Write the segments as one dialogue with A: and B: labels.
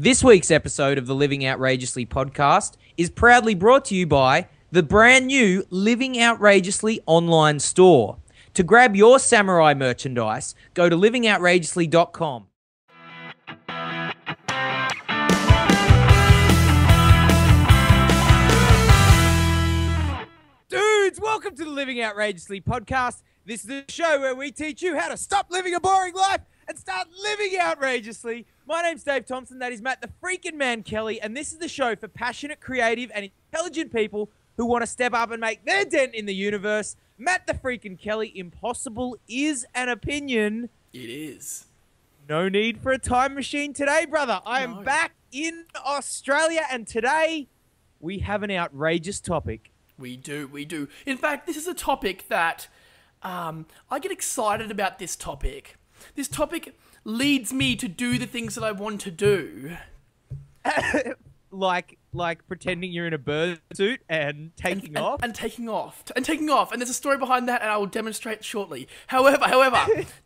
A: This week's episode of the Living Outrageously podcast is proudly brought to you by the brand new Living Outrageously online store. To grab your samurai merchandise, go to livingoutrageously.com. Dudes, welcome to the Living Outrageously podcast. This is the show where we teach you how to stop living a boring life and start living outrageously. My name's Dave Thompson, that is Matt the freaking man Kelly, and this is the show for passionate, creative, and intelligent people who want to step up and make their dent in the universe. Matt the freaking Kelly, impossible is an opinion.
B: It is.
A: No need for a time machine today, brother. I am back in Australia, and today we have an outrageous topic.
B: We do. In fact, this is a topic that I get excited about this topic. This topic leads me to do the things that I want to do.
A: like pretending you're in a bird suit and taking off?
B: And taking off. And there's a story behind that, and I will demonstrate shortly. However,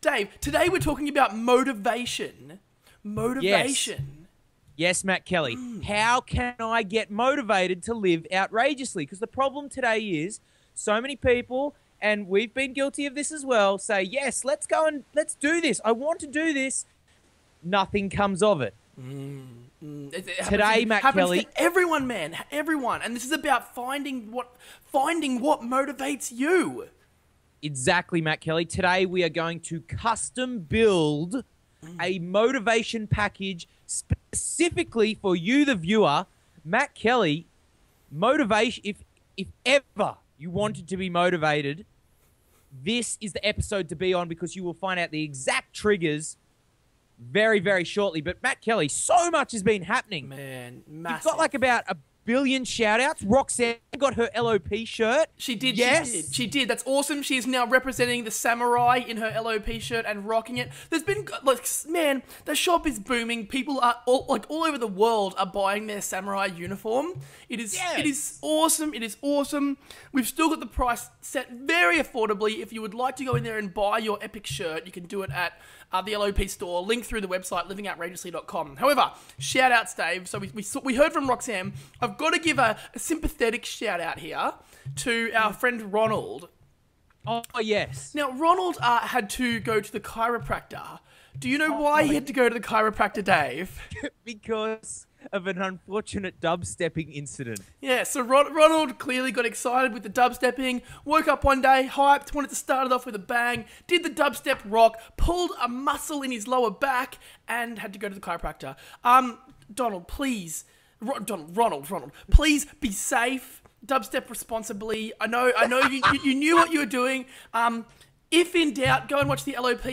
B: Dave, today we're talking about motivation. Motivation.
A: Yes, Matt Kelly. How can I get motivated to live outrageously? Because the problem today is so many people, and we've been guilty of this as well, say, yes, let's go and let's do this. I want to do this. Nothing comes of it. Today, Matt Kelly,
B: to everyone, man, everyone, and this is about finding what motivates you.
A: Exactly, Matt Kelly. Today we are going to custom build a motivation package specifically for you, the viewer. Matt Kelly, motivation. If ever you wanted to be motivated, this is the episode to be on, because you will find out the exact triggers very, very shortly. But Matt Kelly, so much has been happening.
B: Man, massive.
A: You've got like about a billion shout-outs. Roxanne got her LOP shirt.
B: She did,
A: yes.
B: she did. That's awesome. She is now representing the samurai in her LOP shirt and rocking it. There's been, like, man, the shop is booming. People are all over the world are buying their samurai uniform. It is awesome. It is awesome. We've still got the price set very affordably. If you would like to go in there and buy your epic shirt, you can do it at the LOP store, link through the website, livingoutrageously.com. However, shout-outs, Dave. So we heard from Roxanne. I've got to give a sympathetic shout-out here to our friend Ronald.
A: Oh, yes.
B: Now, Ronald had to go to the chiropractor. Do you know why he had to go to the chiropractor, Dave?
A: Because of an unfortunate dubstepping incident.
B: Yeah, so Ronald clearly got excited with the dubstepping, woke up one day, hyped, wanted to start it off with a bang, did the dubstep rock, pulled a muscle in his lower back, and had to go to the chiropractor. Ronald, please be safe, dubstep responsibly. I know you knew what you were doing. If in doubt, go and watch the LOP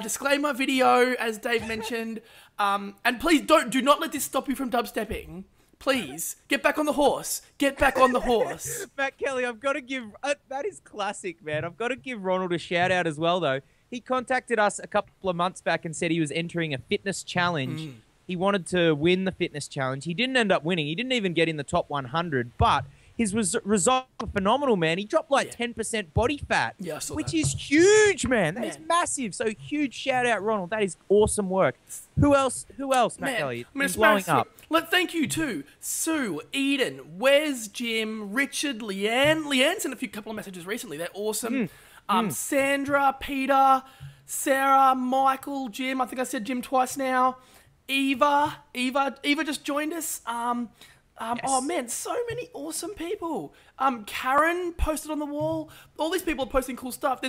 B: disclaimer video, as Dave mentioned. And please do not let this stop you from dubstepping. Please, get back on the horse. Get back on the horse.
A: Matt Kelly, I've got to give... that is classic, man. I've got to give Ronald a shout-out as well, though. He contacted us a couple of months back and said he was entering a fitness challenge. He wanted to win the fitness challenge. He didn't end up winning. He didn't even get in the top 100, but his results were phenomenal, man. He dropped like 10% body fat, which is huge, man. That is massive. So huge shout out, Ronald. That is awesome work. Who else, Matt Kelly? Blowing up.
B: Thank you to Sue, Eden, Wes, Jim, Richard, Leanne. Leanne sent a couple of messages recently. They're awesome. Sandra, Peter, Sarah, Michael, Jim. I think I said Jim twice now. Eva just joined us. Oh man, so many awesome people. Karen posted on the wall. All these people are posting cool stuff.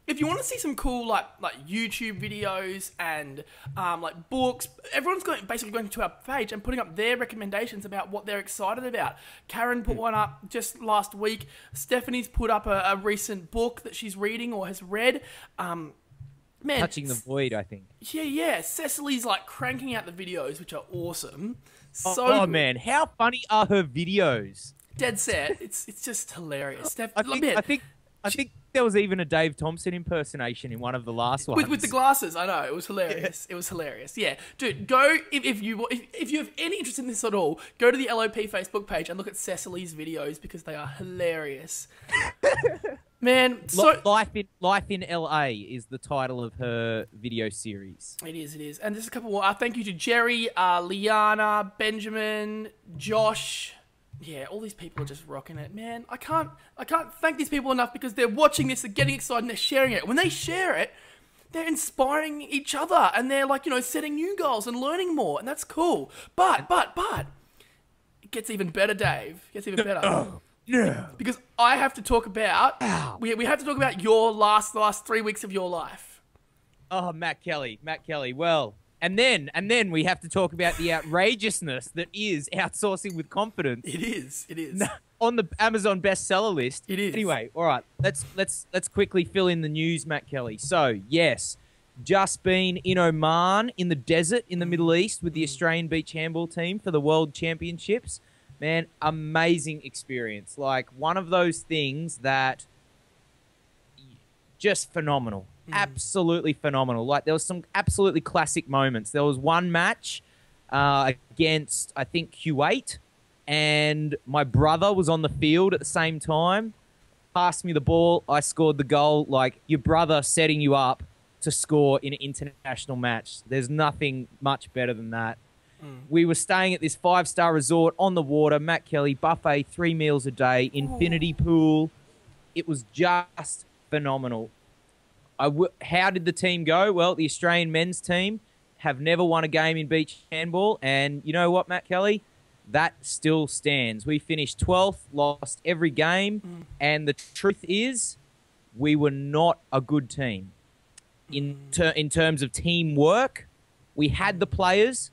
B: If you want to see some cool like YouTube videos and like books, everyone's basically going to our page and putting up their recommendations about what they're excited about. Karen put one up just last week. Stephanie's put up a recent book that she's reading or has read. Man,
A: Touching the Void, I think.
B: Yeah. Cecily's like cranking out the videos, which are awesome.
A: Oh man, how funny are her videos?
B: Dead set. It's just hilarious.
A: I think there was even a Dave Thompson impersonation in one of the last ones.
B: With the glasses, I know. It was hilarious. It was hilarious. Yeah. Dude, go, if you have any interest in this at all, go to the LOP Facebook page and look at Cecily's videos because they are hilarious. Man, so
A: Life in LA is the title of her video series.
B: it is. And there's a couple more. Thank you to Jerry, Liana, Benjamin, Josh. Yeah, all these people are just rocking it, man. I can't thank these people enough because they're watching this, they're getting excited, and they're sharing it. When they share it, they're inspiring each other, and they're like, setting new goals and learning more, and that's cool. But it gets even better, Dave. It gets even better.
A: Yeah.
B: Because I have to talk about we have to talk about your last 3 weeks of your life.
A: Oh, Matt Kelly. Well, and then we have to talk about the outrageousness that is outsourcing with confidence.
B: It is.
A: On the Amazon bestseller list.
B: It is.
A: Anyway, all right. Let's quickly fill in the news, Matt Kelly. So, yes, just been in Oman in the desert in the Middle East with the Australian beach handball team for the World Championships. Man, amazing experience. Like, one of those things that just phenomenal. Absolutely phenomenal. Like, there was some absolutely classic moments. There was one match against, I think, Kuwait, and my brother was on the field at the same time. Passed me the ball. I scored the goal. Like, your brother setting you up to score in an international match. There's nothing much better than that. We were staying at this 5-star resort on the water, Matt Kelly, buffet, 3 meals a day, infinity pool. It was just phenomenal. How did the team go? Well, the Australian men's team have never won a game in beach handball. And you know what, Matt Kelly? That still stands. We finished 12th, lost every game. And the truth is, we were not a good team. In terms of teamwork, we had the players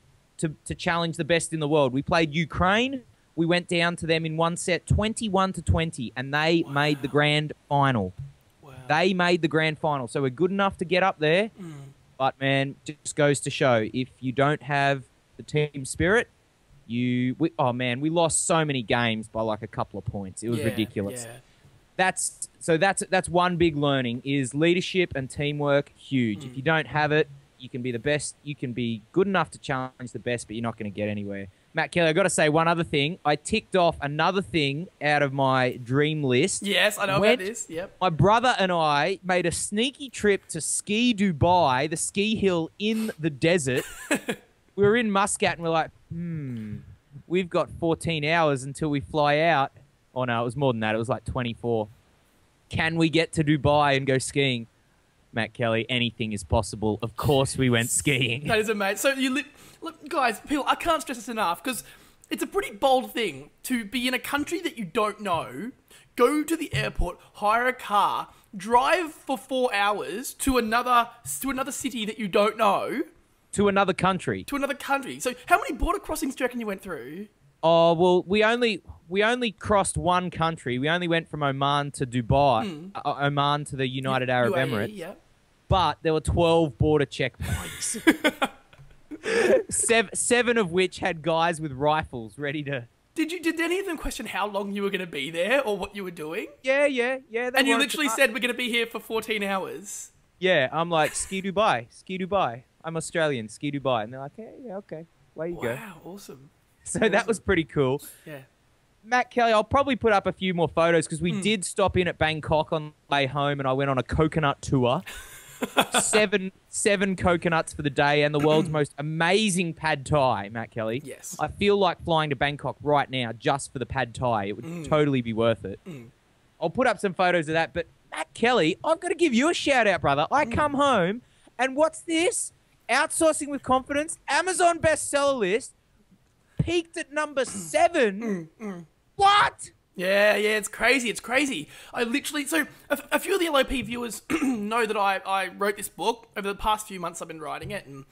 A: to challenge the best in the world. We played Ukraine. We went down to them in one set, 21-20, and they made the grand final. Wow. They made the grand final. So we're good enough to get up there. But, man, just goes to show, if you don't have the team spirit, we lost so many games by like a couple of points. It was ridiculous. Yeah. That's one big learning is leadership and teamwork, huge. If you don't have it, you can be the best. You can be good enough to challenge the best, but you're not going to get anywhere. Matt Kelly, I've got to say one other thing. I ticked off another thing out of my dream list.
B: Yes, I know about this. Yep.
A: My brother and I made a sneaky trip to Ski Dubai, the ski hill in the desert. We were in Muscat and we're like, we've got 14 hours until we fly out. Oh, no, it was more than that. It was like 24. Can we get to Dubai and go skiing? Matt Kelly, anything is possible. Of course we went skiing.
B: That is amazing. So, look, guys, people, I can't stress this enough because it's a pretty bold thing to be in a country that you don't know, go to the airport, hire a car, drive for 4 hours to another city that you don't know.
A: To another country.
B: So, how many border crossings do you reckon you went through?
A: Oh, well, we only crossed one country. We only went from Oman to Dubai, Oman to the United Arab Emirates. Yeah. But there were 12 border checkpoints. seven of which had guys with rifles ready to...
B: Did any of them question how long you were going to be there or what you were doing?
A: Yeah.
B: And you literally said, we're going to be here for 14 hours.
A: Yeah, I'm like, ski Dubai. I'm Australian, ski Dubai. And they're like, yeah, okay. Away you go.
B: Wow, awesome.
A: So that was pretty cool.
B: Yeah.
A: Matt Kelly, I'll probably put up a few more photos because we did stop in at Bangkok on the way home and I went on a coconut tour. seven coconuts for the day and the world's most amazing pad thai, Matt Kelly.
B: Yes.
A: I feel like flying to Bangkok right now just for the pad thai. It would totally be worth it. I'll put up some photos of that. But Matt Kelly, I've got to give you a shout out, brother. I come home and what's this? Outsourcing with confidence, Amazon bestseller list. Peaked at number 7. What?
B: Yeah, it's crazy. I literally, so a few of the LOP viewers know that I wrote this book. Over the past few months I've been writing it and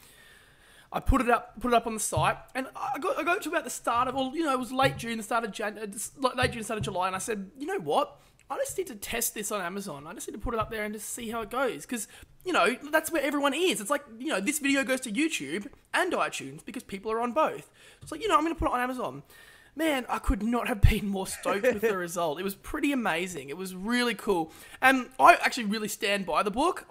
B: I put it up on the site and I got to about the start of, it was late June, start of July and I said, you know what? I just need to test this on Amazon. I just need to put it up there and just see how it goes. Because, that's where everyone is. It's like, this video goes to YouTube and iTunes because people are on both. It's like, I'm going to put it on Amazon. Man, I could not have been more stoked with the result. It was pretty amazing. It was really cool. And I actually really stand by the book.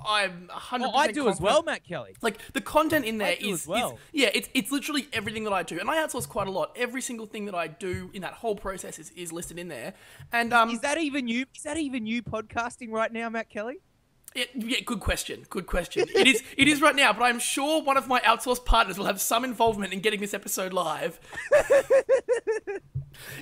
B: I'm 100%
A: Oh, I do as
B: confident.
A: well, Matt Kelly.
B: Like, the content in there
A: do as well.
B: it's literally everything that I do. And I outsource quite a lot. Every single thing that I do in that whole process is listed in there. And
A: Is that even you? Is that even you podcasting right now, Matt Kelly?
B: yeah, good question. Good question. It is right now, but I'm sure one of my outsourced partners will have some involvement in getting this episode live.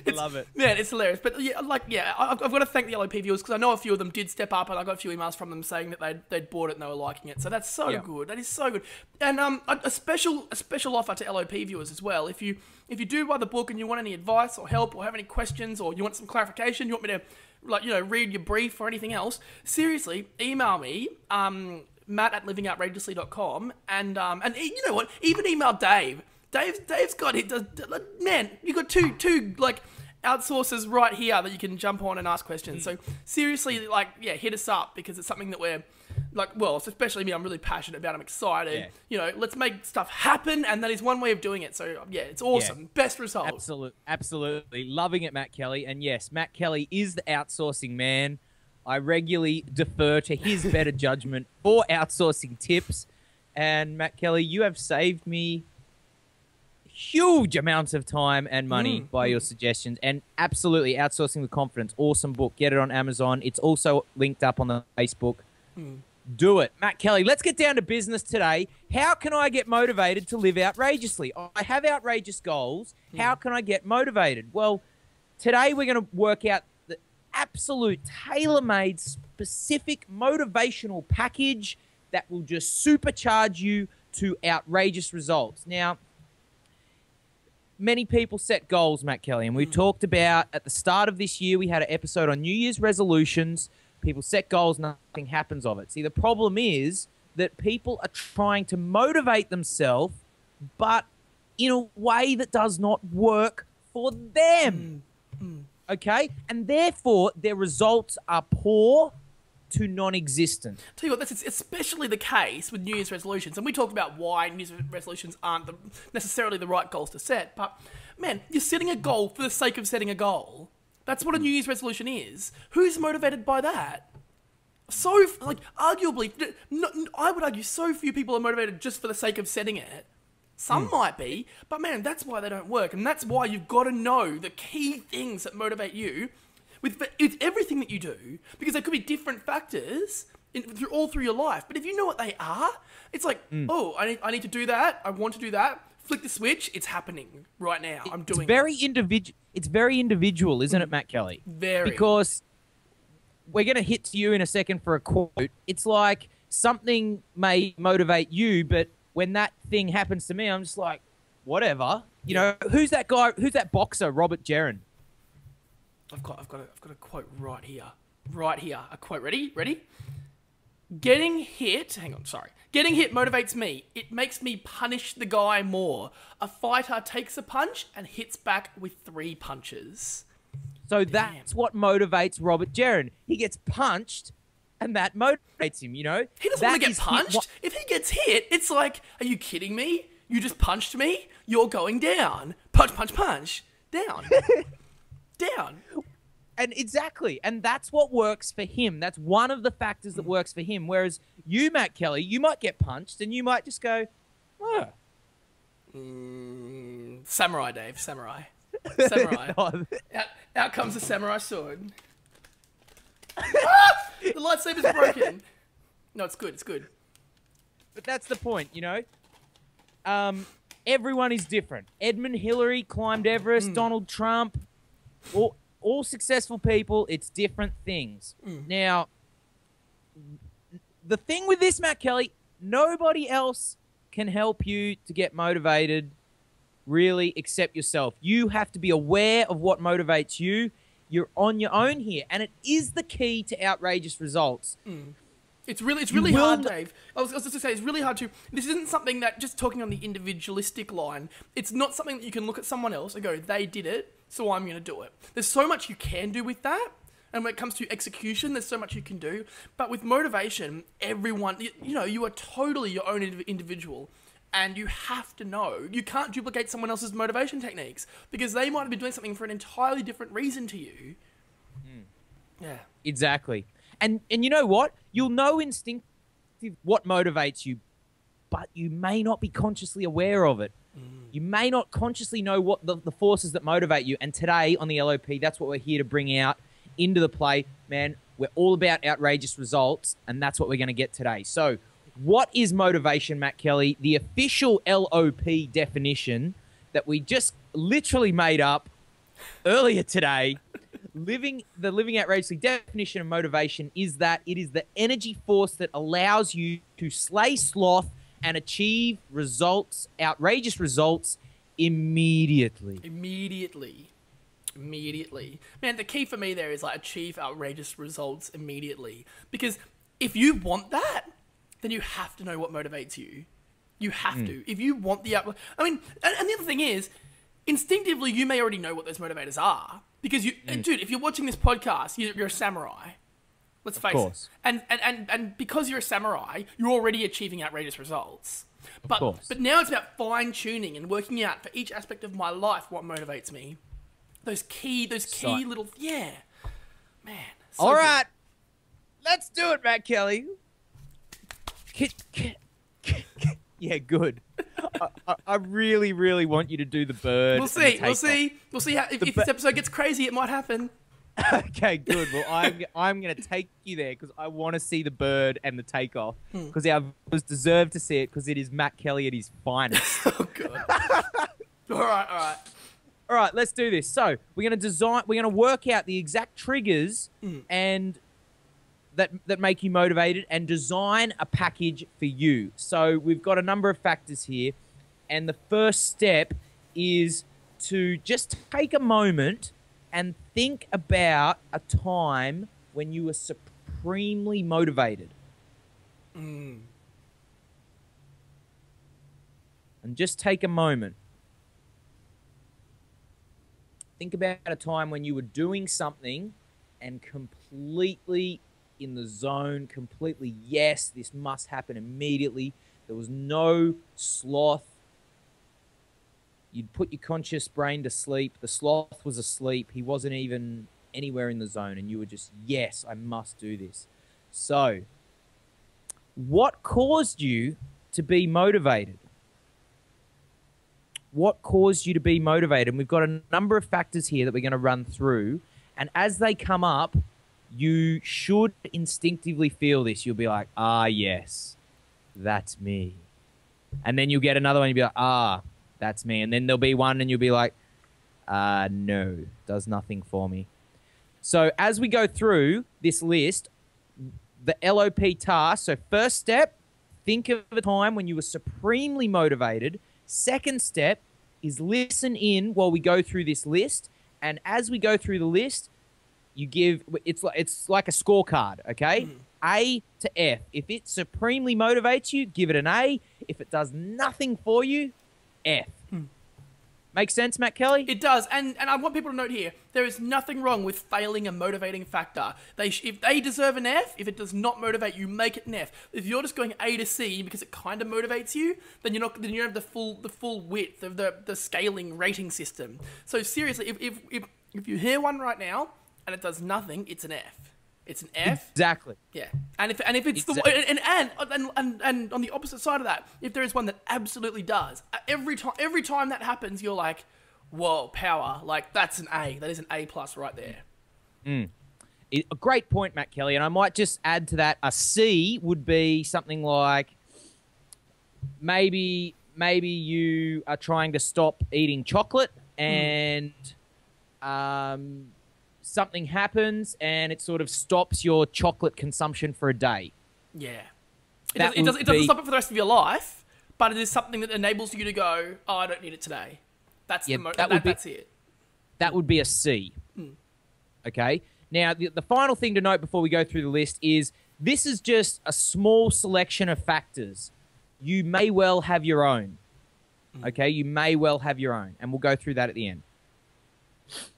A: I love it.
B: Man, it's hilarious. But I've got to thank the LOP viewers because I know a few of them did step up, and I got a few emails from them saying that they'd bought it and they were liking it. So that's so good. That is so good. And a special offer to LOP viewers as well. If you do buy the book and you want any advice or help or have any questions or you want some clarification, you want me to read your brief or anything else, seriously, email me, matt@livingoutrageously.com, and you know what? Even email Dave. Dave's got it. Man, you got two outsourcers right here that you can jump on and ask questions. So seriously, hit us up because it's something that we're especially me. I'm really passionate about. I'm excited.
A: Yeah.
B: Let's make stuff happen, and that is one way of doing it. So yeah, it's awesome. Yeah. Best result.
A: Absolutely loving it, Matt Kelly. And yes, Matt Kelly is the outsourcing man. I regularly defer to his better judgment for outsourcing tips. And Matt Kelly, you have saved me huge amounts of time and money by your suggestions, and absolutely Outsourcing with Confidence. Awesome book. Get it on Amazon. It's also linked up on the Facebook. Do it. Matt Kelly, let's get down to business today. How can I get motivated to live outrageously? I have outrageous goals. How can I get motivated? Well, today we're going to work out the absolute tailor-made specific motivational package that will just supercharge you to outrageous results. Now, many people set goals, Matt Kelly, and we talked about at the start of this year, we had an episode on New Year's resolutions. People set goals, nothing happens of it. See, the problem is that people are trying to motivate themselves, but in a way that does not work for them. Okay? And therefore, their results are poor to non-existent.
B: Tell you what, that's especially the case with New Year's resolutions, and we talked about why New Year's resolutions aren't necessarily the right goals to set, but man, you're setting a goal for the sake of setting a goal. That's what a New Year's resolution is. Who's motivated by that? Arguably, I would argue so few people are motivated just for the sake of setting it. Some might be, but man, that's why they don't work, and that's why you've got to know the key things that motivate you with everything that you do, because there could be different factors all through your life. But if you know what they are, it's like, oh, I need to do that. I want to do that. Flick the switch. It's happening right now. I'm doing it.
A: It's very individual, isn't it, Matt Kelly?
B: Very.
A: Because we're going to hit to you in a second for a quote. It's like something may motivate you, but when that thing happens to me, I'm just like, whatever. You know, who's that guy? Who's that boxer, Robert Gerrin?
B: I've got a quote right here. Right here. A quote. Ready? Getting hit motivates me. It makes me punish the guy more. A fighter takes a punch and hits back with 3 punches.
A: So that's what motivates Robert Gerrin. He gets punched, and that motivates him, you know?
B: He doesn't want to get punched. If he gets hit, it's like, are you kidding me? You just punched me? You're going down. Punch. Down. Down.
A: And exactly. And that's what works for him. That's one of the factors that works for him. Whereas you, Matt Kelly, you might get punched and you might just go, oh.
B: Samurai, Dave. Samurai. Out comes the samurai sword. The lightsaber's broken. No, it's good.
A: But that's the point, you know? Everyone is different. Edmund Hillary climbed Everest, Donald Trump, all successful people, it's different things. Now, the thing with this, Matt Kelly, nobody else can help you to get motivated, really, except yourself. You have to be aware of what motivates you. You're on your own here, and it is the key to outrageous results.
B: It's really hard, Dave. I was just going to say, it's really hard to... This isn't something that, just talking on the individualistic line, it's not something that you can look at someone else and go, they did it, so I'm going to do it. There's so much you can do with that, and when it comes to execution, there's so much you can do. But with motivation, everyone... you are totally your own individual, and you have to know. You can't duplicate someone else's motivation techniques, because they might be doing something for an entirely different reason to you. Yeah.
A: Exactly. And you know what? You'll know what motivates you, but you may not be consciously aware of it. You may not consciously know what the forces that motivate you. And today on the LOP, that's what we're here to bring out into the play. Man, we're all about outrageous results, and that's what we're going to get today. So what is motivation, Matt Kelly? The official LOP definition that we just literally made up earlier today. The living outrageously definition of motivation is that it is the energy force that allows you to slay sloth and achieve results, outrageous results, immediately.
B: Immediately. Man, the key for me there is like achieve outrageous results immediately. Because if you want that, then you have to know what motivates you. You have to. If you want the... and the other thing is, instinctively, you may already know what those motivators are. Because dude, if you're watching this podcast, you're a samurai. Let's face it. And because you're a samurai, you're already achieving outrageous results. But now it's about fine-tuning and working out for each aspect of my life what motivates me. Those key little... Yeah. Man. So
A: all right. Let's do it, Matt Kelly. Yeah, good. I really, really want you to do the bird.
B: We'll see. How, if this episode gets crazy, it might happen.
A: Okay, good. Well, I'm going to take you there because I want to see the bird and the takeoff because our viewers deserve to see it because it is Matt Kelly at his finest.
B: Oh, God.
A: All right, let's do this. So we're going to work out the exact triggers and that make you motivated and design a package for you. So we've got a number of factors here. And the first step is to just take a moment and think about a time when you were supremely motivated. And just take a moment. Think about a time when you were doing something and completely in the zone, completely, yes, this must happen immediately. There was no sloth. You'd put your conscious brain to sleep. The sloth was asleep. He wasn't even anywhere in the zone. And you were just, yes, I must do this. So, what caused you to be motivated? What caused you to be motivated? And we've got a number of factors here that we're going to run through. And as they come up, you should instinctively feel this. You'll be like, ah, yes, that's me. And then you'll get another one. You'll be like, ah, that's me. And then there'll be one and you'll be like, no, does nothing for me. So as we go through this list, the LOP task. So first step, think of a time when you were supremely motivated. Second step is listen in while we go through this list. And as we go through the list, you give, it's like a scorecard, okay? A to F. If it supremely motivates you, give it an A. If it does nothing for you, F. Make sense, Matt Kelly?
B: It does, and I want people to note here, there is nothing wrong with failing a motivating factor. If they deserve an F, if it does not motivate you, make it an F. If you're just going A to C because it kind of motivates you, then you don't have the full width of the scaling rating system. So seriously, if you hear one right now and it does nothing, it's an F. It's an F.
A: Exactly.
B: Yeah. And if it's exactly. and on the opposite side of that, if there is one that absolutely does, every time that happens, you're like, whoa, power. Like that's an A. That is an A+ right there.
A: A great point, Matt Kelly. And I might just add to that, a C would be something like maybe you are trying to stop eating chocolate and something happens and it sort of stops your chocolate consumption for a day.
B: Yeah. It doesn't stop it for the rest of your life, but it is something that enables you to go, oh, I don't need it today. That's that's it.
A: That would be a C. Okay? Now, the final thing to note before we go through the list is this is just a small selection of factors. You may well have your own. Okay? You may well have your own. And we'll go through that at the end.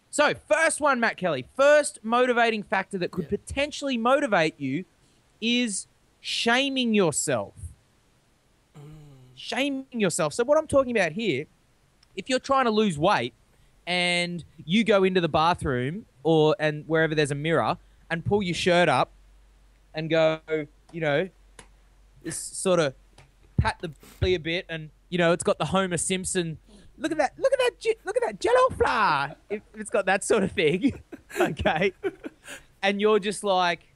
A: So, first one, Matt Kelly. First motivating factor that could potentially motivate you is shaming yourself. Shaming yourself. So what I'm talking about here, if you're trying to lose weight and you go into the bathroom and wherever there's a mirror and pull your shirt up and go, just sort of pat the belly a bit, and it's got the Homer Simpson. Look at that Jello flour. If it's got that sort of thing, okay. And you're just like,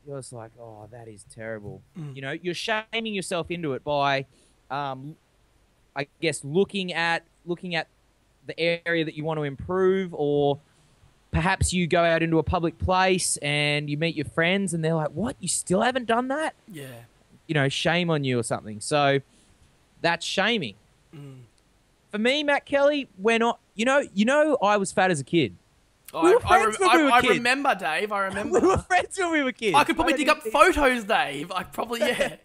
A: oh, that is terrible. You're shaming yourself into it by, I guess, looking at the area that you want to improve, or perhaps you go out into a public place and you meet your friends and they're like, what, you still haven't done that?
B: Yeah.
A: Shame on you or something. So that's shaming. For me, Matt Kelly, we're not, I was fat as a kid.
B: I remember, Dave. I remember.
A: We were friends when we were kids.
B: I could probably dig up photos, Dave. Yeah.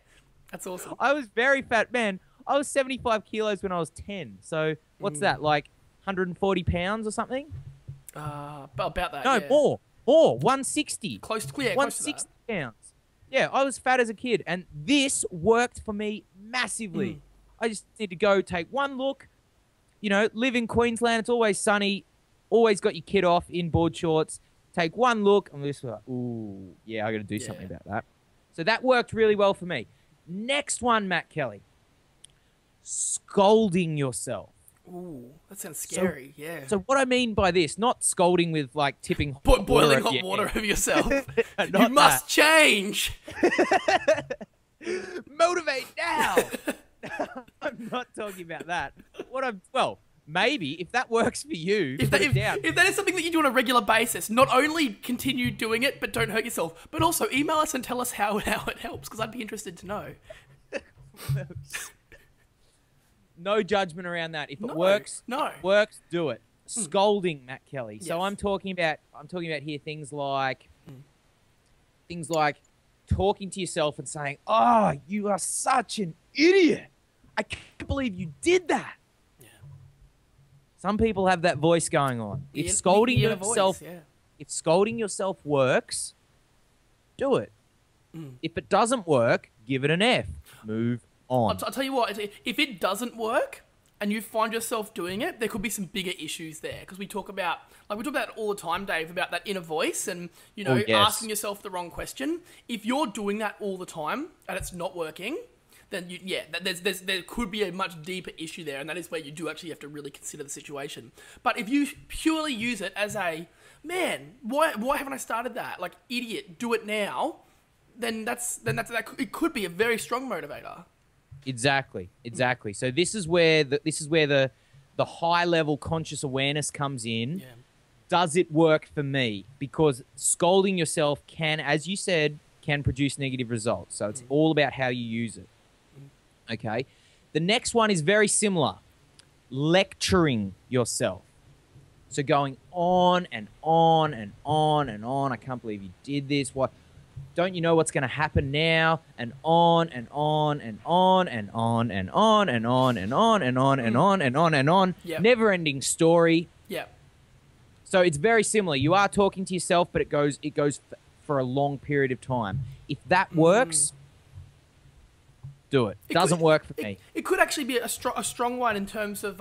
B: That's awesome.
A: I was very fat, man. I was 75 kilos when I was 10. So what's that, like 140 pounds or something?
B: About that,
A: no,
B: yeah.
A: more. 160.
B: Close to clear.
A: 160 pounds. Yeah, I was fat as a kid, and this worked for me massively. I just need to go take one look. Live in Queensland. It's always sunny. Always got your kid off in board shorts. Take one look. I'm just like, ooh, yeah, I got to do something about that. So that worked really well for me. Next one, Matt Kelly. Scolding yourself.
B: Ooh, that sounds scary.
A: So what I mean by this, not scolding with like tipping
B: boiling hot water over yourself. You must change.
A: Motivate now. I'm not talking about that. Maybe if that works for you,
B: if that is something that you do on a regular basis, not only continue doing it, but don't hurt yourself, but also email us and tell us how it helps, because I'd be interested to know.
A: No judgment around that. If it works, do it. Scolding, Matt Kelly. Yes. So I'm talking about here things like talking to yourself and saying, "Oh, you are such an idiot. I can't believe you did that." Yeah. Some people have that voice going on. If scolding yourself works, do it. If it doesn't work, give it an F. Move on.
B: I'll tell you what, if it doesn't work and you find yourself doing it, there could be some bigger issues there, because we talk about it all the time, Dave, about that inner voice and, asking yourself the wrong question. If you're doing that all the time and it's not working, then there could be a much deeper issue there, and that is where you do actually have to really consider the situation. But if you purely use it as a, man, why haven't I started that? Like, idiot, do it now, then it could be a very strong motivator.
A: Exactly. So this is where the high level conscious awareness comes in. Yeah. Does it work for me? Because scolding yourself can, as you said, can produce negative results. So it's all about how you use it. Okay. The next one is very similar. Lecturing yourself. So going on and on and on and on. I can't believe you did this. What? Don't you know what's going to happen now? And on and on and on and on and on and on and on and on and on and on and on. Never-ending story.
B: Yeah.
A: So it's very similar. You are talking to yourself, but it goes for a long period of time. If that works, do it. Doesn't work for me.
B: It could actually be a strong one in terms of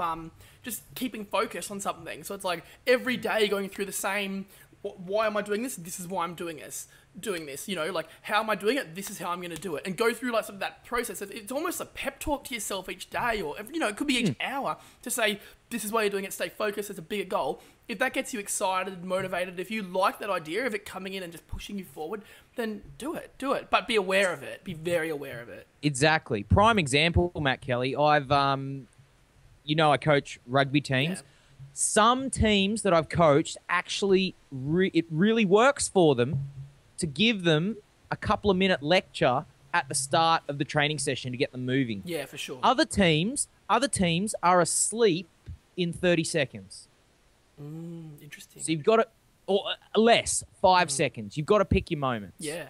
B: just keeping focus on something. So it's like every day going through the same. Why am I doing this? This is why I'm doing this. Like, how am I doing it? This is how I'm going to do it. And go through like sort of that process. It's almost a pep talk to yourself each day, or it could be each hour, to say, this is why you're doing it. Stay focused. It's a bigger goal. If that gets you excited, motivated, if you like that idea of it coming in and just pushing you forward, then do it. But be aware of it. Be very aware of it. Exactly.
A: Prime example, Matt Kelly. I've, I coach rugby teams. Yeah. Some teams that I've coached, actually, it really works for them to give them a couple of minute lecture at the start of the training session to get them moving.
B: Yeah, for sure.
A: Other teams are asleep in 30 seconds.
B: Interesting.
A: So you've got to, or less, 5 seconds. You've got to pick your moments.
B: Yeah,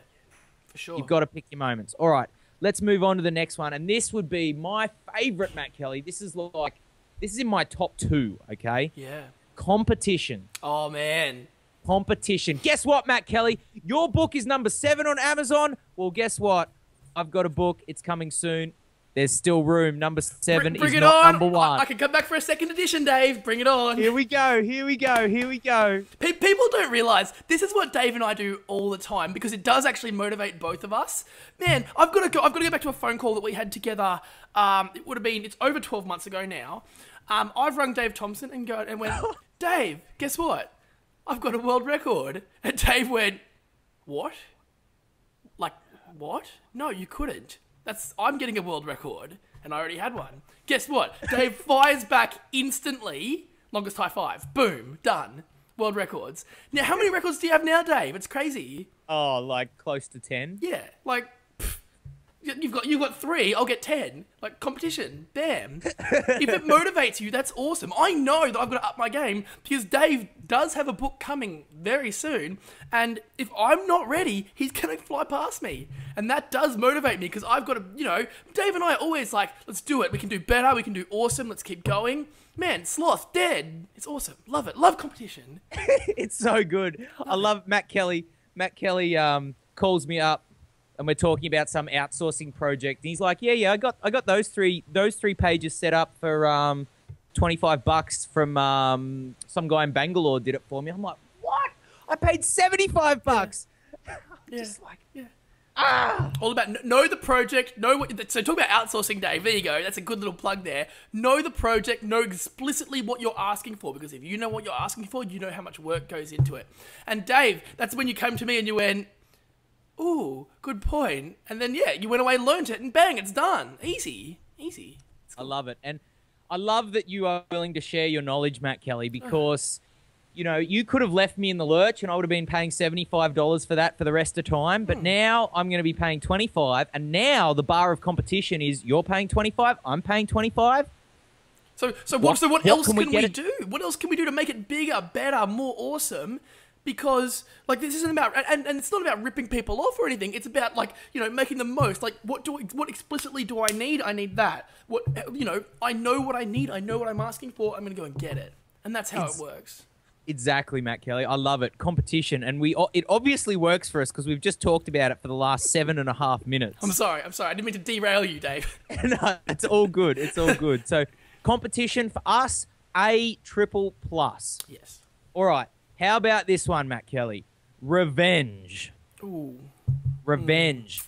B: for sure.
A: You've got to pick your moments. All right, let's move on to the next one. And this would be my favorite, Matt Kelly. This is in my top 2, okay?
B: Yeah.
A: Competition.
B: Oh, man.
A: Competition. Guess what, Matt Kelly? Your book is number 7 on Amazon. Well, guess what? I've got a book. It's coming soon. There's still room. Number 7
B: Bring
A: is
B: it
A: not
B: on.
A: number 1.
B: I can come back for a second edition, Dave. Bring it on.
A: Here we go. Here we go. Here we go.
B: People don't realise this is what Dave and I do all the time because it does actually motivate both of us. Man, I've got to go back to a phone call that we had together. It would have been, it's over 12 months ago now. I've rung Dave Thompson and went, Dave, guess what? I've got a world record. And Dave went, what? Like, what? No, you couldn't. I'm getting a world record, and I already had one. Guess what? Dave fires back instantly. Longest high five. Boom. Done. World records. Now, how many records do you have now, Dave? It's crazy.
A: Oh, like close to 10?
B: Yeah. Like, you've got 3. I'll get 10. Like, competition. Bam. If it motivates you, that's awesome. I know that I've got to up my game because Dave does have a book coming very soon. And if I'm not ready, he's going to fly past me. And that does motivate me because I've got to, Dave and I are always like, let's do it. We can do better. We can do awesome. Let's keep going. Man, sloth, dead. It's awesome. Love it. Love competition.
A: It's so good. I love Matt Kelly. Matt Kelly calls me up and we're talking about some outsourcing project. And he's like, yeah, I got those three pages set up for $25 from some guy in Bangalore did it for me. I'm like, what? I paid $75.
B: Yeah.
A: Just like,
B: yeah.
A: ah.
B: All about know the project, know what. So talk about outsourcing, Dave. There you go. That's a good little plug there. Know the project. Know explicitly what you're asking for, because if you know what you're asking for, you know how much work goes into it. And Dave, that's when you came to me and you went, "Ooh, good point." And then you went away, learnt it, and bang, it's done. Easy.
A: I love it, and I love that you are willing to share your knowledge, Matt Kelly, because. You could have left me in the lurch and I would have been paying $75 for that for the rest of the time. But now I'm going to be paying $25. And now the bar of competition is you're paying $25, I'm paying $25.
B: So what else can we do? What else can we do to make it bigger, better, more awesome? Because this isn't about, and it's not about ripping people off or anything. It's about making the most. Like what explicitly do I need? I need that. I know what I need. I know what I'm asking for. I'm going to go and get it. And that's how it works.
A: Exactly, Matt Kelly. I love it. Competition. And it obviously works for us because we've just talked about it for the last 7.5 minutes.
B: I'm sorry. I didn't mean to derail you, Dave.
A: No, it's all good. It's all good. So competition for us, A++.
B: Yes.
A: All right. How about this one, Matt Kelly? Revenge.
B: Ooh.
A: Revenge.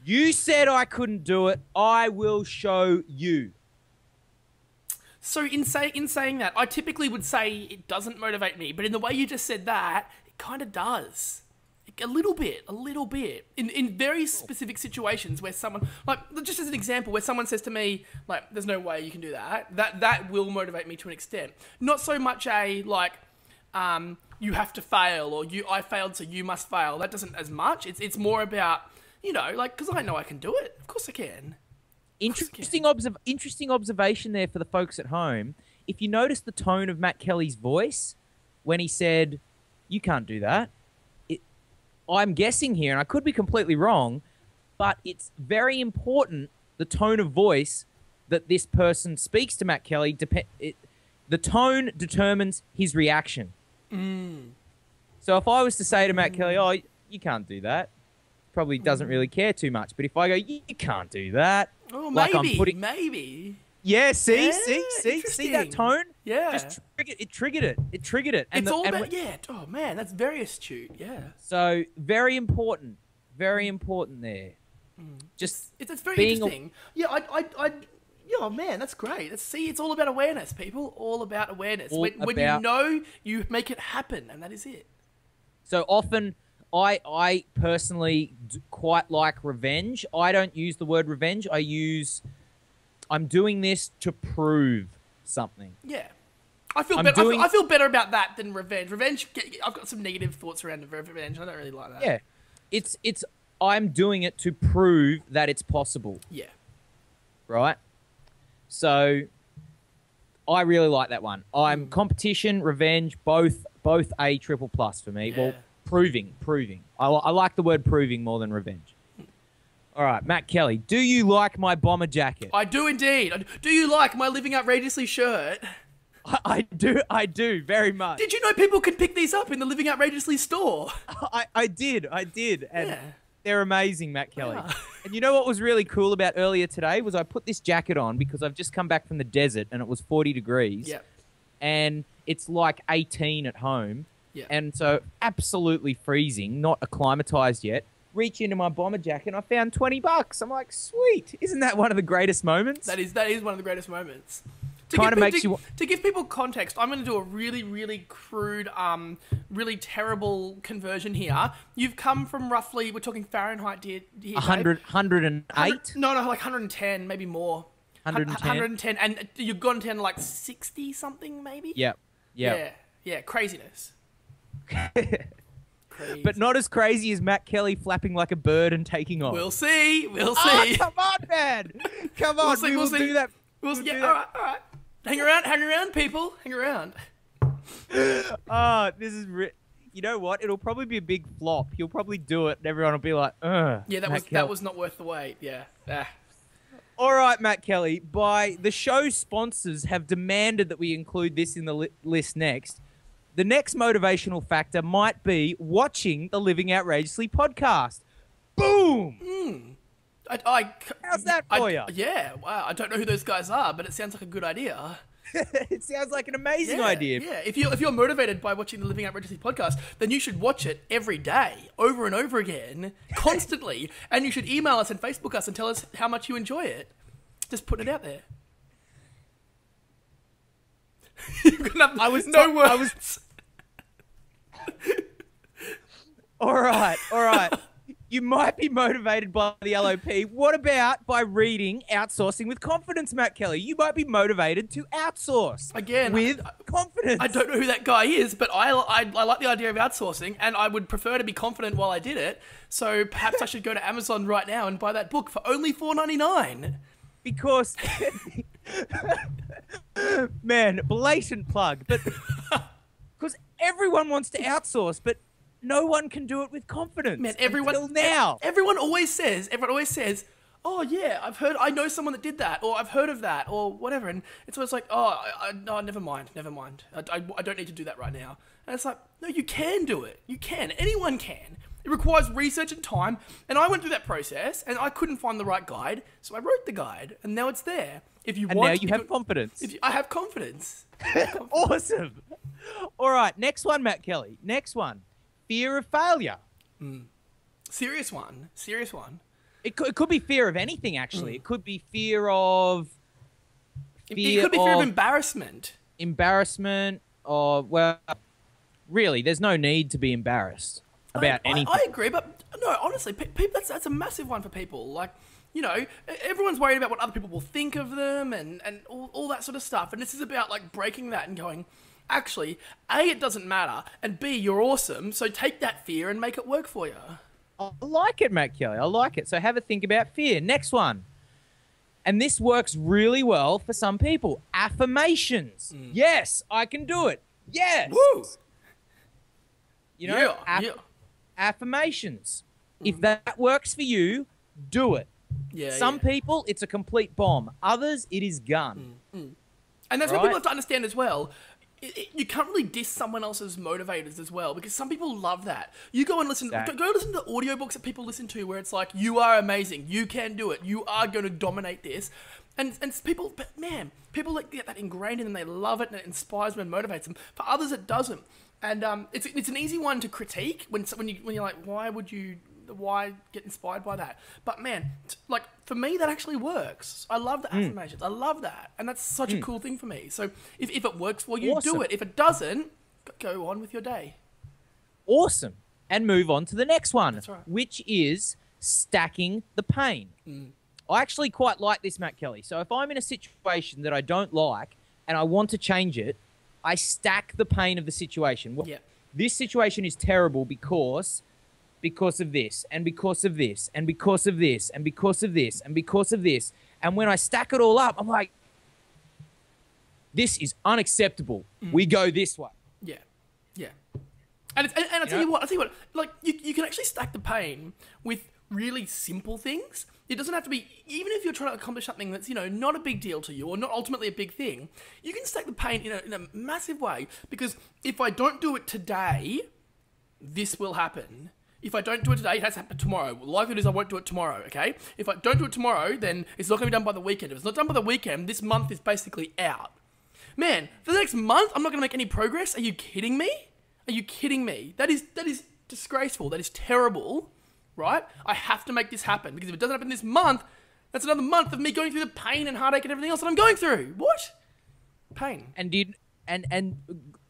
A: You said I couldn't do it. I will show you.
B: So in saying that, I typically would say it doesn't motivate me, but in the way you just said that, it kind of does. A little bit. In very specific situations where someone, just as an example, where someone says to me, there's no way you can do that, that will motivate me to an extent. Not so much you have to fail, or I failed so you must fail. That doesn't as much. It's more about, because I know I can do it. Of course I can.
A: Interesting observation there for the folks at home. If you notice the tone of Matt Kelly's voice when he said, you can't do that, I'm guessing here, and I could be completely wrong, but it's very important, the tone of voice that this person speaks to Matt Kelly, the tone determines his reaction. So if I was to say to Matt Kelly, oh, you can't do that, probably doesn't really care too much. But if I go, you can't do that.
B: Oh, maybe.
A: Yeah, see that tone?
B: Yeah.
A: Just it triggered it. And
B: it's all about, oh man, that's very astute, yeah.
A: So, very important there. Just
B: it's very interesting. Oh man, that's great. It's all about awareness, people. All about awareness. When you know, you make it happen, and that is it.
A: So often, I personally quite like revenge. I don't use the word revenge. I'm doing this to prove something.
B: Yeah. I feel better about that than revenge. Revenge, I've got some negative thoughts around revenge. I don't really like that.
A: Yeah. I'm doing it to prove that it's possible.
B: Yeah.
A: Right? So I really like that one. I'm competition, revenge, both A++ for me.
B: Yeah.
A: Well, proving. I like the word proving more than revenge. All right, Matt Kelly, do you like my bomber jacket?
B: I do indeed. Do you like my Living Outrageously shirt?
A: I do, very much.
B: Did you know people can pick these up in the Living Outrageously store?
A: I did. And they're amazing, Matt Kelly.
B: Yeah.
A: And you know what was really cool about earlier today was I put this jacket on because I've just come back from the desert and it was 40 degrees.
B: Yep.
A: And it's like 18 at home.
B: Yeah.
A: And so absolutely freezing, not acclimatized yet. Reach into my bomber jacket and I found $20. I'm like, sweet. Isn't that one of the greatest moments?
B: That is one of the greatest moments.
A: Kind of makes you...
B: To give people context, I'm going to do a really, really crude, really terrible conversion here. You've come from roughly, we're talking Fahrenheit here,
A: 108?
B: No, like 110, maybe more.
A: 110?
B: 110, and you've gone down to like 60-something, maybe?
A: Yep.
B: Yeah, craziness.
A: But not as crazy as Matt Kelly flapping like a bird and taking off.
B: We'll see.
A: Oh, come on, man. Come on, we'll do that.
B: We'll see. Yeah, all right. Hang around, people. Hang around.
A: Oh, this is... You know what? It'll probably be a big flop. You'll probably do it and everyone will be like, ugh.
B: Yeah, that was not worth the wait. Yeah.
A: All right, Matt Kelly. The show sponsors have demanded that we include this in the list next. The next motivational factor might be watching the Living Outrageously podcast. Boom!
B: How's
A: that for you?
B: Yeah, wow. I don't know who those guys are, but it sounds like a good idea.
A: It sounds like an amazing idea.
B: Yeah, if you're motivated by watching the Living Outrageously podcast, then you should watch it every day, over and over again, constantly, and you should email us and Facebook us and tell us how much you enjoy it. Just putting it out there. I was no words.
A: All right. You might be motivated by the LOP. What about by reading Outsourcing with Confidence, Matt Kelly? You might be motivated to outsource
B: again
A: with confidence.
B: I don't know who that guy is, but I like the idea of outsourcing, and I would prefer to be confident while I did it. So perhaps I should go to Amazon right now and buy that book for only $4.99.
A: Because, man, blatant plug, but because everyone wants to outsource, but no one can do it with confidence.
B: Man,
A: until now.
B: Everyone always says, oh yeah, I know someone that did that, or I've heard of that, or whatever, and it's always like, no, never mind. I don't need to do that right now. And it's like, no, you can do it. You can. Anyone can. It requires research and time, and I went through that process, and I couldn't find the right guide, so I wrote the guide, and now it's there.
A: Now you have confidence.
B: I have confidence.
A: Awesome. All right, next one, Matt Kelly. Next one. Fear of failure.
B: Serious one.
A: It could be fear of anything, actually. It could be fear of...
B: It could be fear of embarrassment.
A: Embarrassment, or, well, really, there's no need to be embarrassed about anything.
B: I agree, but no, honestly, that's a massive one for people. Like, you know, everyone's worried about what other people will think of them and all that sort of stuff. And this is about, like, breaking that and going... Actually, A, it doesn't matter, and B, you're awesome, so take that fear and make it work for you.
A: I like it, Matt Kelly. I like it. So have a think about fear. Next one. And this works really well for some people. Affirmations. Yes, I can do it. Yes.
B: Woo!
A: You know, affirmations. If that works for you, do it. Some people, it's a complete bomb. Others, it is gun.
B: And that's what people have to understand as well. You can't really diss someone else's motivators as well, because some people love that. You go and listen, go listen to the audiobooks that people listen to where it's like, you are amazing, you can do it, you are going to dominate this. And people, but man, people like get that ingrained in them, they love it and it inspires them and motivates them. For others, it doesn't. And it's an easy one to critique when you're like, why get inspired by that? But man, like for me, that actually works. I love the affirmations. I love that. And that's such a cool thing for me. So if it works for you, do it. If it doesn't, go on with your day.
A: Awesome. And move on to the next one,
B: That's right.
A: which is stacking the pain. I actually quite like this, Matt Kelly. So if I'm in a situation that I don't like and I want to change it, I stack the pain of the situation. Well, this situation is terrible because of this, and because of this, and because of this, and because of this, and because of this. And when I stack it all up, I'm like, this is unacceptable. We go this way.
B: Yeah. And I tell you what, like you can actually stack the pain with really simple things. It doesn't have to be, even if you're trying to accomplish something that's, you know, not a big deal to you or not ultimately a big thing, you can stack the pain in a massive way, because if I don't do it today, this will happen. If I don't do it today, it has to happen tomorrow. The likelihood is I won't do it tomorrow, okay? If I don't do it tomorrow, then it's not going to be done by the weekend. If it's not done by the weekend, this month is basically out. Man, for the next month, I'm not going to make any progress? Are you kidding me? Are you kidding me? That is disgraceful. That is terrible, right? I have to make this happen, because if it doesn't happen this month, that's another month of me going through the pain and heartache and everything else that I'm going through. What? Pain.
A: And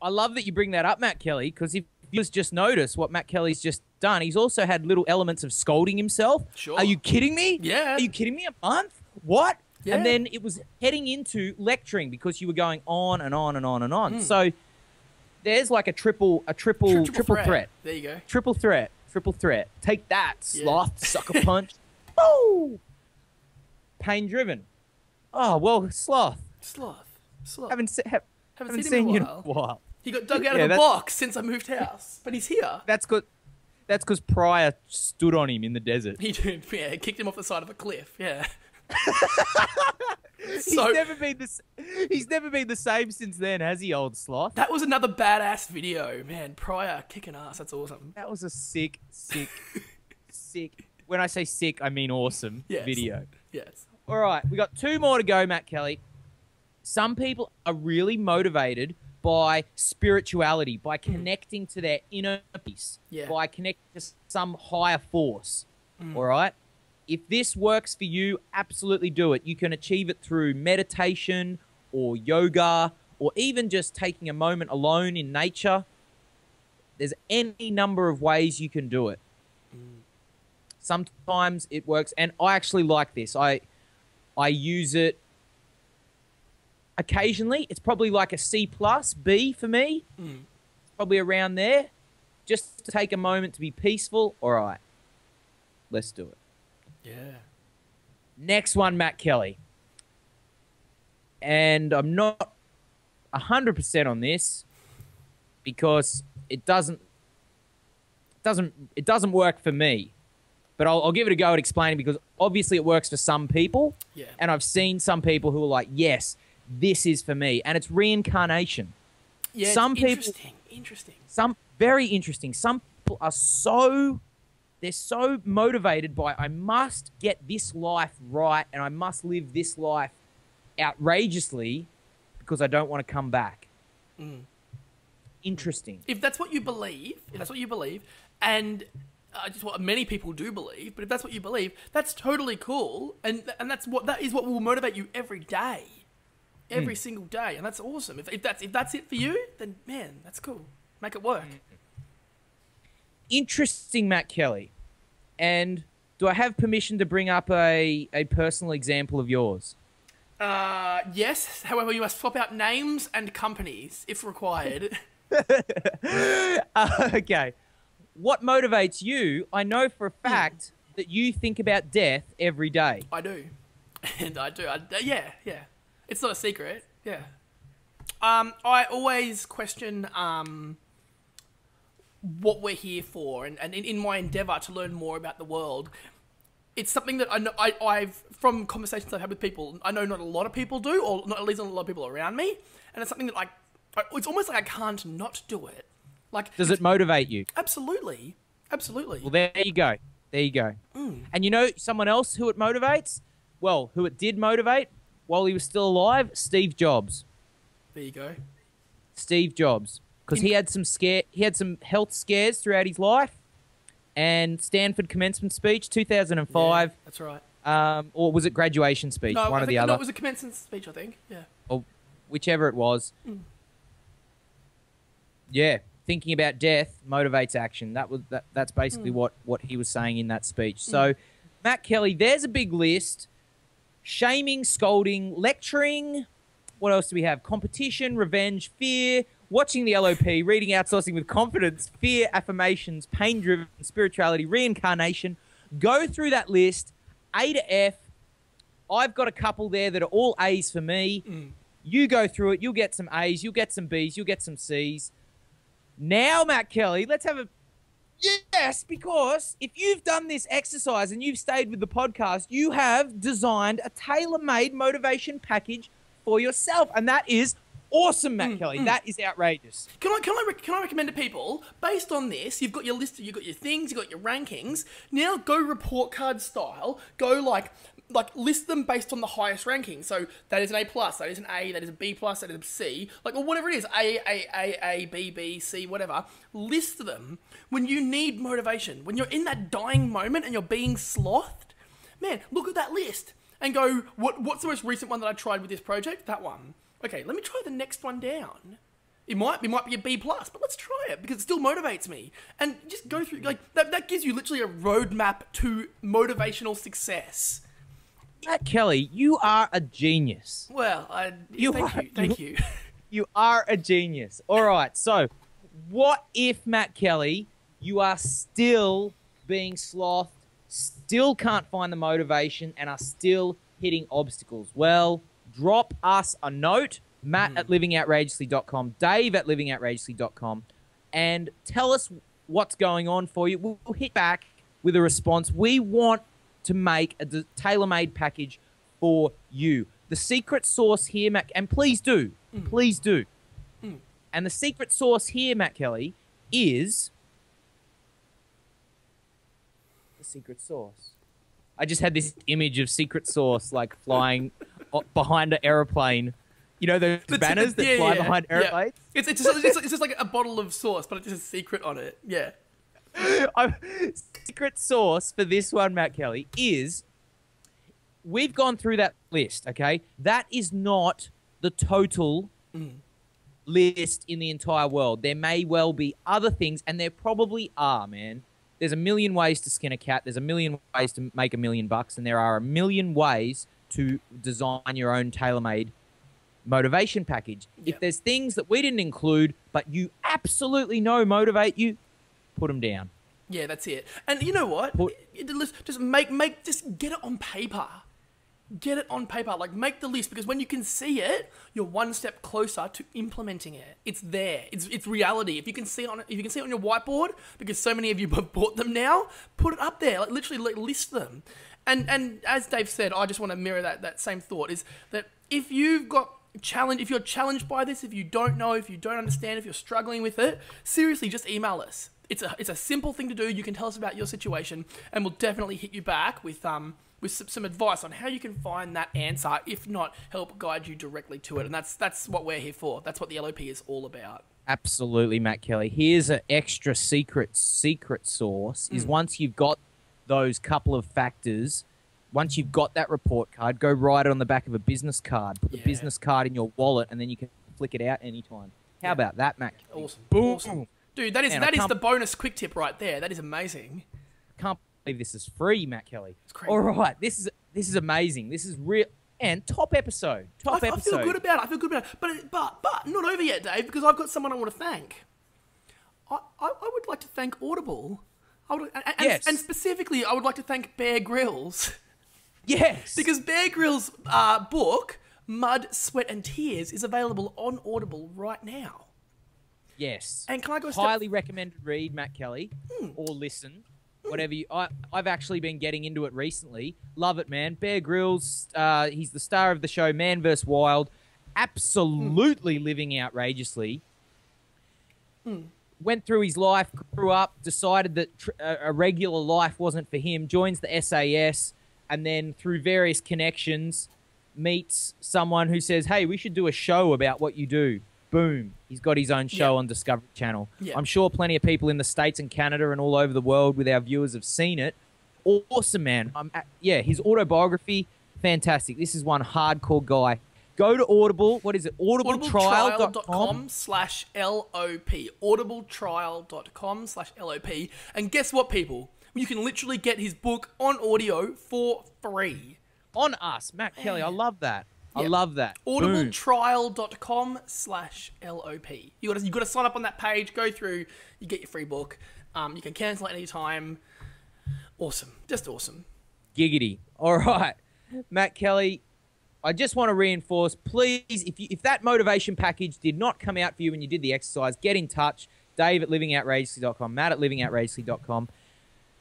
A: I love that you bring that up, Matt Kelly, because if you just notice what Matt Kelly's just done, he's also had little elements of scolding himself.
B: Sure.
A: Are you kidding me?
B: Yeah.
A: Are you kidding me? A month? What?
B: Yeah.
A: And then it was heading into lecturing because you were going on and on and on and on. So there's like a triple threat.
B: There you go.
A: Triple threat. Take that, sloth, sucker punch. Oh! Pain driven. Oh, well, sloth. Haven't seen
B: him
A: you
B: in
A: in
B: a
A: a while.
B: He got dug out of the box since I moved house, but he's here.
A: That's because Pryor stood on him in the desert.
B: He did, yeah. Kicked him off the side of a cliff, yeah.
A: He's never been the same since then, has he, old sloth?
B: That was another badass video, man. Pryor kicking ass. That's awesome.
A: That was a sick. When I say sick, I mean awesome video.
B: Yes.
A: All right, we got 2 more to go, Matt Kelly. Some people are really motivated by spirituality, by connecting to their inner peace, by connecting to some higher force. All right? If this works for you, absolutely do it. You can achieve it through meditation or yoga or even just taking a moment alone in nature. There's any number of ways you can do it. Sometimes it works, and I actually like this. I use it occasionally. It's probably like a C+, B for me. Probably around there. Just to take a moment to be peaceful. All right, let's do it.
B: Yeah.
A: Next one, Matt Kelly. And I'm not 100% on this because it doesn't work for me. But I'll give it a go at explaining, because obviously it works for some people.
B: Yeah.
A: And I've seen some people who are like, yes, this is for me. And it's reincarnation.
B: Yeah,
A: some people,
B: interesting.
A: Some very interesting. Some people are they're so motivated by, I must get this life right and I must live this life outrageously because I don't want to come back. Interesting.
B: If that's what you believe, and just what many people do believe, but if that's what you believe, that's totally cool, and that is what will motivate you every day, every single day, and that's awesome. If that's it for you, then man, that's cool. Make it work.
A: Interesting, Matt Kelly. And do I have permission to bring up a personal example of yours?
B: Yes. However, you must swap out names and companies if required.
A: Okay. What motivates you? I know for a fact that you think about death every day.
B: I do. And I do. Yeah. It's not a secret. Yeah. I always question what we're here for, and in my endeavour to learn more about the world, it's something that I know, I've from conversations I've had with people, I know not a lot of people do, or not at least not a lot of people around me, and it's something that it's almost like I can't not do it. Like,
A: does it motivate you?
B: Absolutely.
A: Well, there you go. And you know someone else who it motivates? Well, who it did motivate while he was still alive? Steve Jobs.
B: There you go.
A: Steve Jobs. Because he had some health scares throughout his life. And Stanford commencement speech, 2005.
B: Yeah, that's right.
A: Or was it graduation speech?
B: No,
A: one or the other.
B: No, it was a commencement speech, I think. Yeah.
A: Or whichever it was. Yeah. Thinking about death motivates action. That's basically what he was saying in that speech. So, Matt Kelly, there's a big list. Shaming, scolding, lecturing. What else do we have? Competition, revenge, fear, watching the LOP, reading Outsourcing with Confidence, fear, affirmations, pain-driven, spirituality, reincarnation. Go through that list, A to F. I've got a couple there that are all A's for me. You go through it. You'll get some A's. You'll get some B's. You'll get some C's. Now, Matt Kelly, let's have a... Yes, because if you've done this exercise and you've stayed with the podcast, you have designed a tailor-made motivation package for yourself, and that is awesome, Matt Kelly. That is outrageous.
B: Can I recommend to people, based on this, you've got your list, you've got your things, you've got your rankings. Now go report card style. Go like list them based on the highest ranking. So that is an A+, that is an A, that is a B+, that is a C, like, or whatever it is, A, B, C, whatever. List them when you need motivation. When you're in that dying moment and you're being slothed, man, look at that list and go, what's the most recent one that I tried with this project? That one. Okay, let me try the next one down. It might be a B+, but let's try it because it still motivates me. And just go through, like, that gives you literally a roadmap to motivational success.
A: Matt Kelly, you are a genius.
B: Well, thank you.
A: You are a genius. All right, so what if, Matt Kelly, you are still being slothed, still can't find the motivation, and are still hitting obstacles? Well, drop us a note, Matt at livingoutrageously.com, Dave at livingoutrageously.com, and tell us what's going on for you. We'll hit back with a response. We want to make a tailor-made package for you. The secret sauce here, Matt, and please do. And the secret sauce here, Matt Kelly, is the secret sauce. I just had this image of secret sauce like flying behind an aeroplane. You know those banners that fly behind airplanes?
B: Yeah. It's just like a bottle of sauce, but it's just a secret on it. Yeah.
A: Secret sauce for this one, Matt Kelly, is we've gone through that list, okay? That is not the total list in the entire world. There may well be other things, and there probably are, man. There's a million ways to skin a cat. There's a million ways to make $1 million, and there are a million ways to design your own tailor-made motivation package. If there's things that we didn't include, but you absolutely know motivate you, put them down.
B: Yeah, that's it. And you know what? Just get it on paper. Get it on paper. Like, make the list, because when you can see it, you're one step closer to implementing it. It's there. It's reality. If you can see it on your whiteboard, because so many of you have bought them now, put it up there. Like, literally, like, list them. And as Dave said, I just want to mirror that same thought, is that if you're challenged by this, if you don't know, if you don't understand, if you're struggling with it, seriously, just email us. It's a simple thing to do. You can tell us about your situation, and we'll definitely hit you back with some advice on how you can find that answer, if not help guide you directly to it. And that's what we're here for. That's what the LOP is all about.
A: Absolutely, Matt Kelly. Here's an extra secret sauce, is once you've got those couple of factors, once you've got that report card, go write it on the back of a business card. Put the business card in your wallet, and then you can flick it out anytime. How about that, Matt Kelly?
B: Awesome. Boom. Awesome. Dude, that is the bonus quick tip right there. That is amazing.
A: Can't believe this is free, Matt Kelly.
B: It's crazy.
A: All right, this is amazing. This is real, and top episode.
B: I feel good about it. But not over yet, Dave, because I've got someone I want to thank. I would like to thank Audible. And specifically, I would like to thank Bear Grylls.
A: Yes.
B: Because Bear Grylls' book, Mud, Sweat and Tears, is available on Audible right now.
A: Yes.
B: And can I go
A: highly recommended read, Matt Kelly, or listen, whatever you... I've actually been getting into it recently. Love it, man. Bear Grylls, he's the star of the show Man vs. Wild, absolutely living outrageously. Went through his life, grew up, decided that a regular life wasn't for him, joins the SAS, and then through various connections meets someone who says, hey, we should do a show about what you do. Boom. He's got his own show on Discovery Channel. Yeah. I'm sure plenty of people in the States and Canada and all over the world with our viewers have seen it. Awesome, man. His autobiography, fantastic. This is one hardcore guy. Go to Audible. What is it?
B: audibletrial.com/LOP. audibletrial.com/LOP. And guess what, people? You can literally get his book on audio for free.
A: On us. Matt Kelly, I love that. Yep. I love that.
B: audibletrial.com/LOP. You got to sign up on that page, go through, you get your free book. You can cancel at any time. Awesome. Just awesome.
A: Giggity. All right. Matt Kelly, I just want to reinforce, please, if that motivation package did not come out for you when you did the exercise, get in touch. Dave at livingoutrageously.com, Matt at livingoutrageously.com.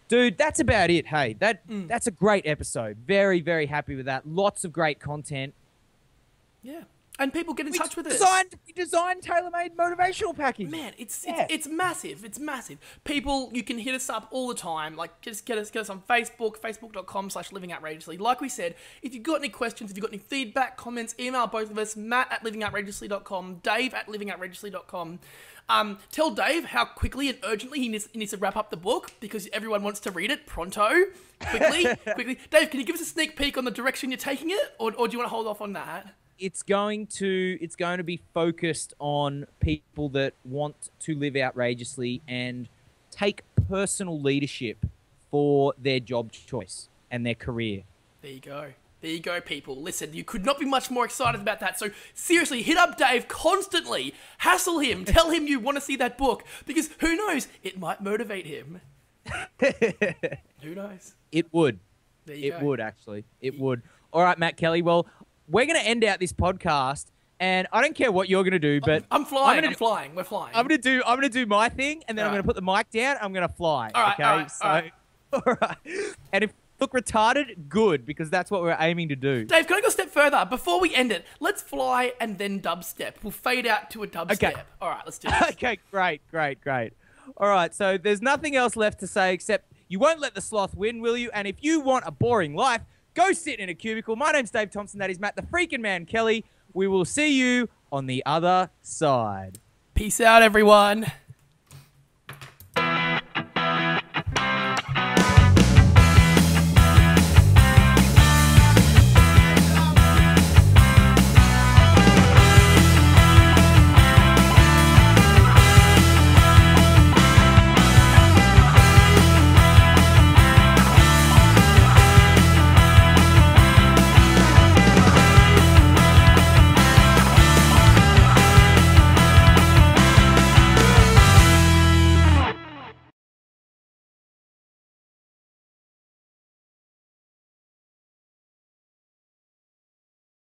A: Dude, that's about it, hey. That's a great episode. Very, very happy with that. Lots of great content.
B: Yeah. And people get in touch with us.
A: We designed tailor-made motivational package.
B: Man, it's massive. It's massive. People, you can hit us up all the time. Like, just get us on Facebook, facebook.com/livingoutrageously. Like we said, if you've got any questions, if you've got any feedback, comments, email both of us, matt@livingoutrageously.com, dave@livingoutrageously.com. Tell Dave how quickly and urgently he needs to wrap up the book, because everyone wants to read it pronto, quickly. Dave, can you give us a sneak peek on the direction you're taking it, or do you want to hold off on that?
A: It's going to be focused on people that want to live outrageously and take personal leadership for their job choice and their career.
B: There you go. There you go, people. Listen, you could not be much more excited about that. So seriously, hit up Dave constantly. Hassle him. Tell him you want to see that book, because who knows? It might motivate him. Who knows?
A: It would.
B: There you go.
A: Would, actually. It would. All right, Matt Kelly. Well, we're going to end out this podcast, and I don't care what you're going to do, but
B: I'm flying. We're flying. I'm
A: going to do my thing, and then I'm going to put the mic down. I'm going to fly.
B: All right.
A: Okay. All right. And if you look retarded, good, because that's what we're aiming to do.
B: Dave, can I go a step further? Before we end it, let's fly and then dubstep. We'll fade out to a dubstep.
A: Okay.
B: All right, let's do this.
A: Okay, great. All right, so there's nothing else left to say except you won't let the sloth win, will you? And if you want a boring life, go sit in a cubicle. My name's Dave Thompson. That is Matt the freaking man Kelly. We will see you on the other side.
B: Peace out, everyone.